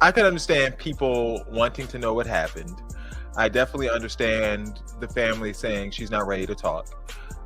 I can understand people wanting to know what happened. I definitely understand the family saying she's not ready to talk.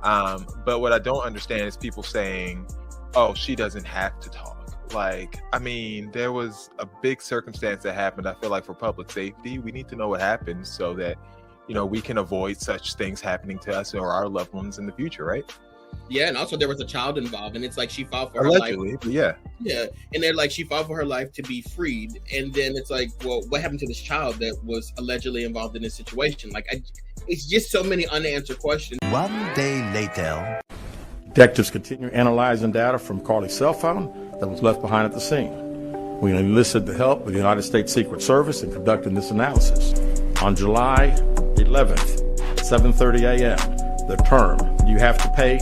But what I don't understand is people saying, oh, she doesn't have to talk. Like, I mean, there was a big circumstance that happened. I feel like for public safety, we need to know what happened so that, we can avoid such things happening to us or our loved ones in the future, right? Yeah, and also there was a child involved, and it's like she fought for Allegedly, her life. but yeah. Yeah, and they're like she fought for her life to be freed, and then it's like, well, what happened to this child that was allegedly involved in this situation? Like, it's just so many unanswered questions. 1 day later, detectives continue analyzing data from Carlee's cell phone that was left behind at the scene. We enlisted the help of the United States Secret Service in conducting this analysis. On July 11th, 7:30 a.m., the term "you have to pay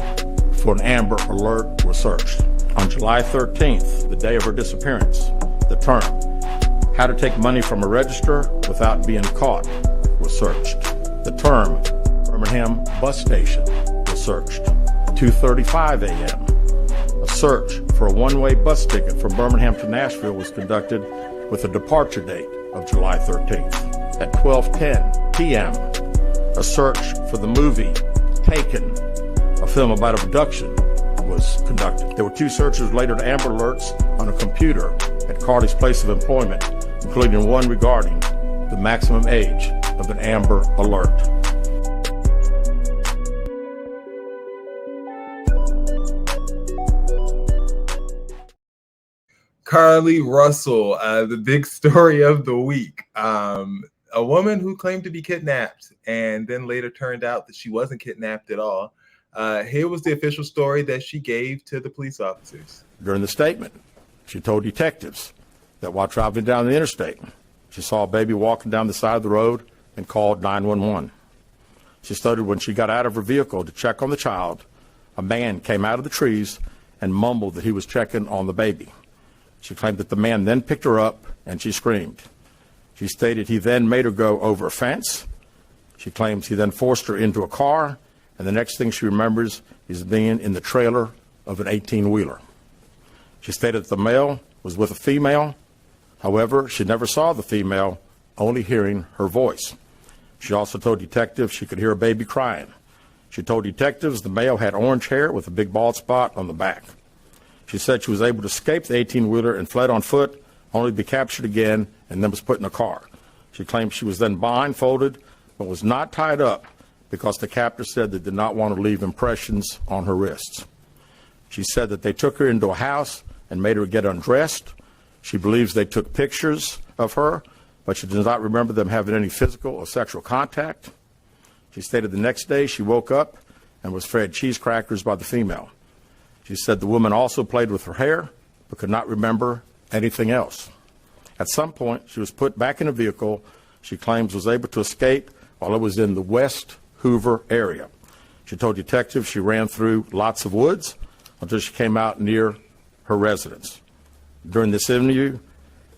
for an Amber Alert" was searched. On July 13th, the day of her disappearance, the term "how to take money from a register without being caught" was searched. The term "Birmingham bus station" was searched. 2:35 a.m., a search for a one-way bus ticket from Birmingham to Nashville was conducted with a departure date of July 13th. At 12:10 p.m., a search for the movie Taken, a film about abduction, was conducted. There were 2 searches related to Amber Alerts on a computer at Carlee's place of employment, including one regarding the maximum age of an Amber Alert. Carlee Russell, the big story of the week. A woman who claimed to be kidnapped and then later turned out that she wasn't kidnapped at all. Here was the official story that she gave to the police officers. During the statement, she told detectives that while traveling down the interstate, she saw a baby walking down the side of the road and called 911. She stated when she got out of her vehicle to check on the child, a man came out of the trees and mumbled that he was checking on the baby. She claimed that the man then picked her up and she screamed. She stated he then made her go over a fence. She claims he then forced her into a car, and the next thing she remembers is being in the trailer of an 18-wheeler. She stated that the male was with a female. However, she never saw the female, only hearing her voice. She also told detectives she could hear a baby crying. She told detectives the male had orange hair with a big bald spot on the back. She said she was able to escape the 18-wheeler and fled on foot, only to be captured again and then was put in a car. She claimed she was then blindfolded but was not tied up because the captor said they did not want to leave impressions on her wrists. She said that they took her into a house and made her get undressed. She believes they took pictures of her, but she does not remember them having any physical or sexual contact. She stated the next day she woke up and was fed cheese crackers by the female. She said the woman also played with her hair but could not remember anything else. At some point, she was put back in a vehicle she claims was able to escape while it was in the West Hoover area. She told detectives she ran through lots of woods until she came out near her residence. During this interview,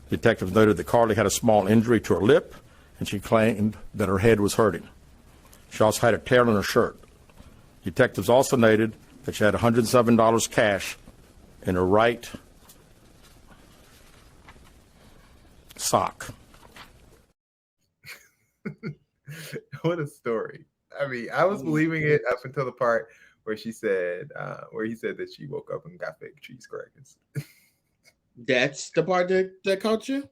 detectives noted that Carlee had a small injury to her lip, and she claimed that her head was hurting. She also had a tear in her shirt. Detectives also noted that she had $107 cash in her right sock. What a story. I mean, I was believing it up until the part where he said that she woke up and got fake cheese crackers. That's the part that caught you?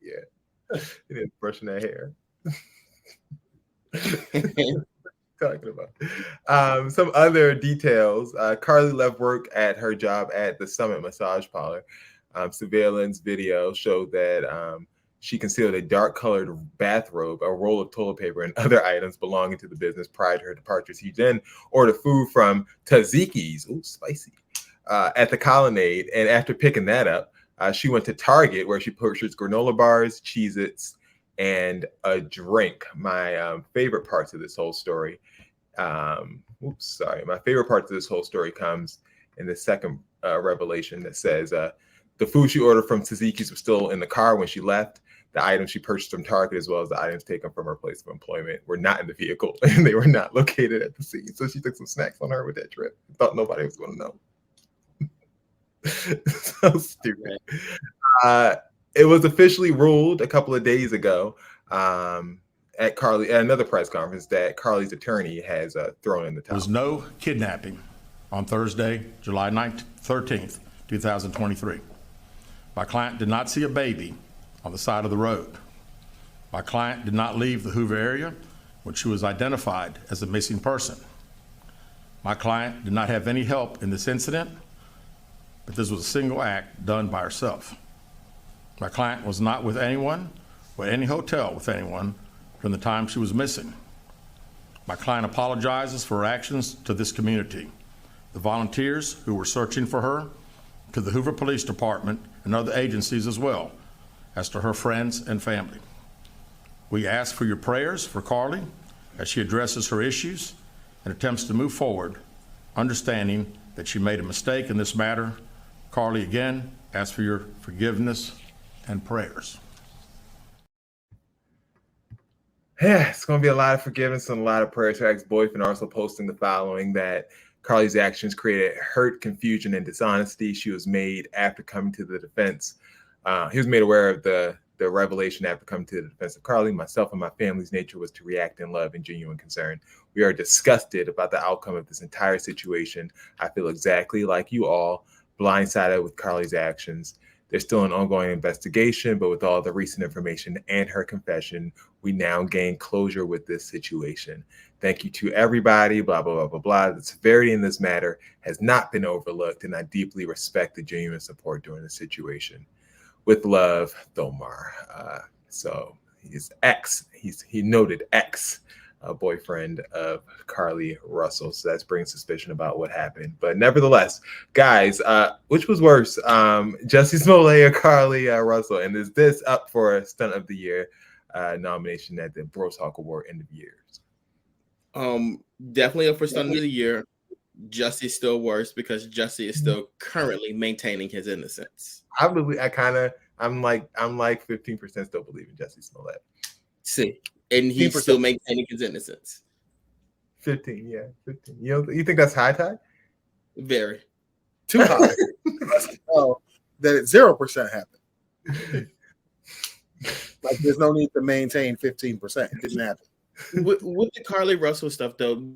Yeah. He didn't brushing that hair. Talking about some other details. Carlee left work at her job at the Summit Massage Parlor. Surveillance video showed that she concealed a dark-colored bathrobe, a roll of toilet paper, and other items belonging to the business prior to her departure. She then ordered food from Taziki's, spicy, at the Colonnade, and after picking that up, she went to Target where she purchased granola bars, Cheez-Its, and a drink. My favorite parts of this whole story. My favorite parts of this whole story comes in the second revelation that says the food she ordered from Taziki's was still in the car when she left. The items she purchased from Target, as well as the items taken from her place of employment, were not in the vehicle, and they were not located at the scene. So she took some snacks on her with that trip. Thought nobody was going to know. So stupid. it was officially ruled a couple of days ago at another press conference that Carlee's attorney has thrown in the There towel. was no kidnapping on Thursday, July 13th, 2023. My client did not see a baby on the side of the road. My client did not leave the Hoover area when she was identified as a missing person. My client did not have any help in this incident, but this was a single act done by herself. My client was not with anyone or at any hotel with anyone from the time she was missing. My client apologizes for her actions to this community, the volunteers who were searching for her, to the Hoover Police Department and other agencies as well, as to her friends and family. We ask for your prayers for Carlee as she addresses her issues and attempts to move forward, understanding that she made a mistake in this matter. Carlee, again, ask for your forgiveness and prayers. Yeah, it's going to be a lot of forgiveness and a lot of prayers. Her ex-boyfriend also posting the following, that Carlee's actions created hurt, confusion, and dishonesty. She was made after coming to the defense. He was made aware of the revelation after coming to the defense of Carlee. Myself and my family's nature was to react in love and genuine concern. We are disgusted about the outcome of this entire situation. I feel exactly like you all, blindsided with Carlee's actions. There's still an ongoing investigation, but with all the recent information and her confession, we now gain closure with this situation. Thank you to everybody, blah, blah, blah, blah, blah. The severity in this matter has not been overlooked, and I deeply respect the genuine support during the situation. With love, Thomar. So his ex, he noted ex boyfriend of Carlee Russell. So that's bringing suspicion about what happened. But nevertheless, guys, which was worse, Jussie Smollett or Carlee Russell? And is this up for a Stunt of the Year nomination at the Bros Hawk Award end of years? Definitely up for Stunt of the Year. Jussie's still worse because Jussie is still currently maintaining his innocence. I'm like 15% still believe in Jussie Smollett. See, and he's 15%. still maintaining his innocence. 15, yeah, 15. You think that's high, Ty? Very. Too high. Oh, that 0% happened. Like, there's no need to maintain 15%. It didn't happen. With the Carlee Russell stuff, though,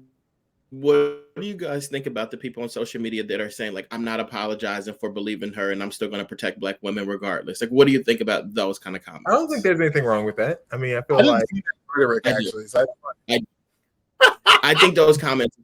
what do you guys think about the people on social media that are saying, like, I'm not apologizing for believing her and I'm still going to protect Black women regardless? Like, what do you think about those kind of comments? I don't think there's anything wrong with that. I mean, I feel like rhetoric, actually. I think those comments.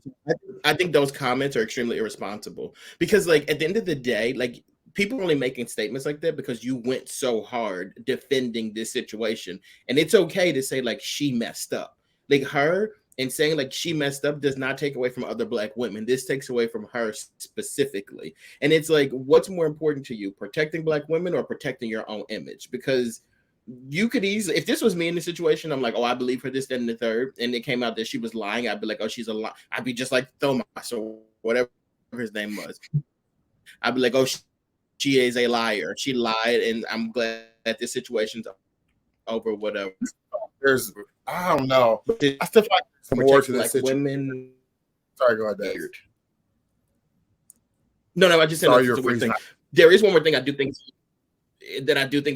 I think those comments are extremely irresponsible because, like, at the end of the day, like, people are only making statements like that because you went so hard defending this situation, and it's okay to say, like, she messed up, like her. And saying, like, she messed up does not take away from other Black women. This takes away from her specifically. And it's like, what's more important to you, protecting Black women or protecting your own image? Because you could easily, if this was me in the situation, I'm like, oh, I believe her, this, that, and the third, and it came out that she was lying, I'd be like, oh, she's a lie. I'd be just like Thomas or whatever his name was. I'd be like, oh, she is a liar. She lied, and I'm glad that this situation's over, whatever. I don't know. I still feel like there's more to this situation. Women. Sorry, go ahead, Dave. No, I just said that's a weird thing. There is one more thing I do think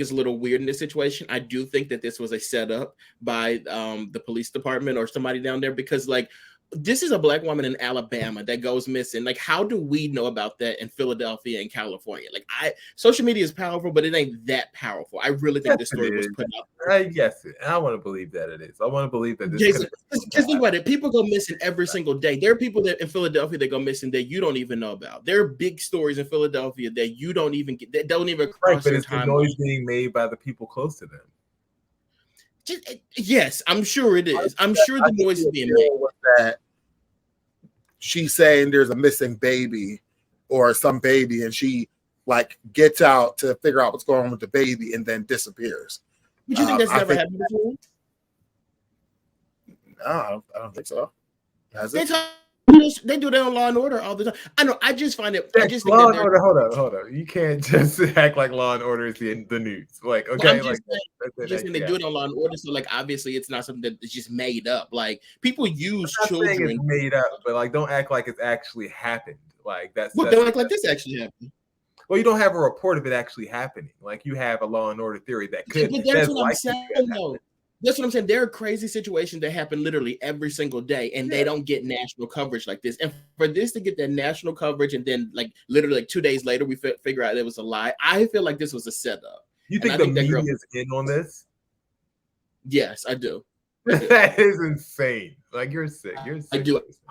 is a little weird in this situation. I do think that this was a setup by the police department or somebody down there, because, like, this is a Black woman in Alabama that goes missing. Like, how do we know about that in Philadelphia and California? Like, social media is powerful, but it ain't that powerful. I really think this story was put out there. Yes, I want to believe that it is. I want to believe that this Jason, just think about it. People go missing every single day. There are people that in Philadelphia that go missing that you don't even know about. There are big stories in Philadelphia that you don't even get, that don't even cross your But time. it's the noise being made by the people close to them. Yes, I'm sure it is. I'm sure the noise is being made. That she's saying there's a missing baby or some baby, and she, like, gets out to figure out what's going on with the baby and then disappears. But you think that's never happened before? No, I don't think so. Has it? They do that on Law and Order all the time. I know. I just find it. I just think Law and Order. Hold on. You can't just act like Law and Order is the news. Like, okay, well, they do it on Law and Order. So, like, obviously, it's not something that's just made up. Like, people use children. It's made up, but, like, don't act like it's actually happened. Like, that's. Don't act like this actually happened. Well, you don't have a report of it actually happening. Like you have a Law and Order theory that could. But that's what I'm saying, though. That's what I'm saying. There are crazy situations that happen literally every single day, and they don't get national coverage like this. And for this to get that national coverage, and then like literally like 2 days later, we figure out it was a lie. I feel like this was a setup. You think the media is in on this? Yes, I do. That is insane. Like you're sick. You're sick.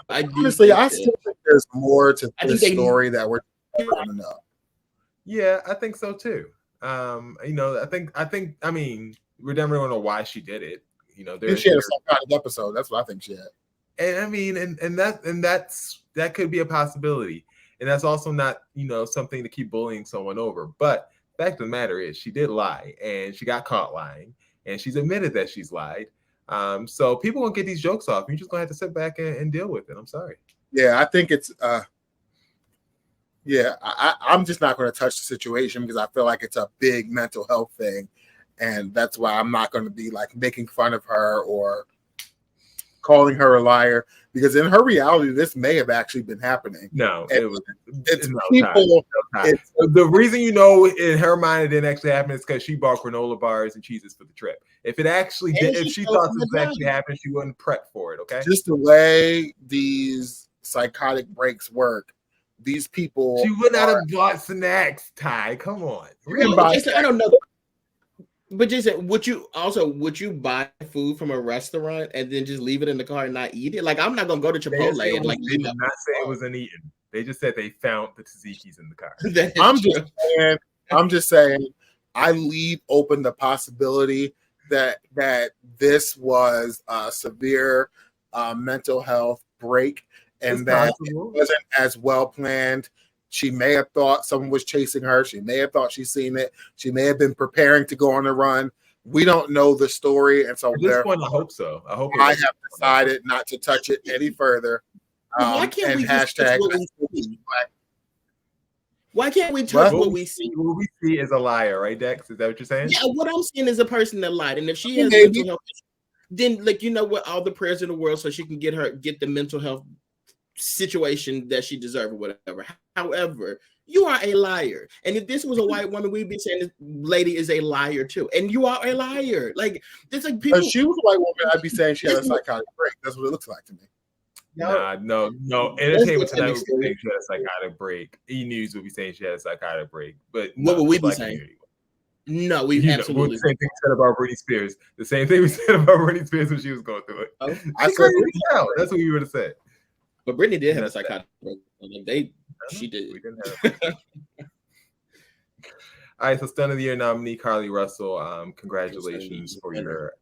I do. Honestly, I still think there's more to this story that we're going to know. Yeah, I think so too. You know, I mean, we're never going to know why she did it. You know, she had a psychotic episode. That's what I think she had. And I mean, that could be a possibility. And that's also not, you know, something to keep bullying someone over. But the fact of the matter is, she did lie, and she got caught lying, and she's admitted that she's lied. So people won't get these jokes off. You're just gonna have to sit back and deal with it. I'm sorry. Yeah, I think it's I'm just not going to touch the situation because I feel like it's a big mental health thing, and that's why I'm not going to be like making fun of her or calling her a liar, because in her reality, this may have actually been happening. No, it's no people. Time. The reason you know in her mind it didn't actually happen is because she bought granola bars and cheeses for the trip. If it actually did, if she thought this actually happened, she wouldn't prep for it. Okay, just the way these psychotic breaks work, these people. She would not have bought snacks. Ty, come on. Really? I don't know. But Jason, would you buy food from a restaurant and then just leave it in the car and not eat it? Like, I'm not gonna go to Chipotle and like. They did not say it wasn't eaten. They just said they found the tzatziki's in the car. I'm just saying. I leave open the possibility that this was a severe mental health break, and that it wasn't as well planned. She may have thought someone was chasing her. She may have thought she's seen it. She may have been preparing to go on a run. We don't know the story, and so at this point, I hope so. I have decided not to touch it any further. Why can't we hashtag? Why can't we touch what we see? What we see is a liar, right, Dex? Is that what you're saying? Yeah, what I'm saying is a person that lied, and if she has mental health, then like, you know what, all the prayers in the world so she can get the mental health situation that she deserves or whatever. However, you are a liar, and if this was a white woman, we'd be saying this lady is a liar too, and you are a liar. Like, it's like people. If she was a white woman, I'd be saying she had a psychotic break. That's what it looks like to me. No. Entertainment Tonight would be saying she had a psychotic break. E! News would be saying she had a psychotic break. But what would we be saying? No, we absolutely. The same thing we said about Britney Spears. The same thing we said about Britney Spears when she was going through it. I said that's what we would have said. But Britney did have a psychotic break. She did. We didn't have All right, so Stunt of the Year nominee Carlee Russell. Congratulations for your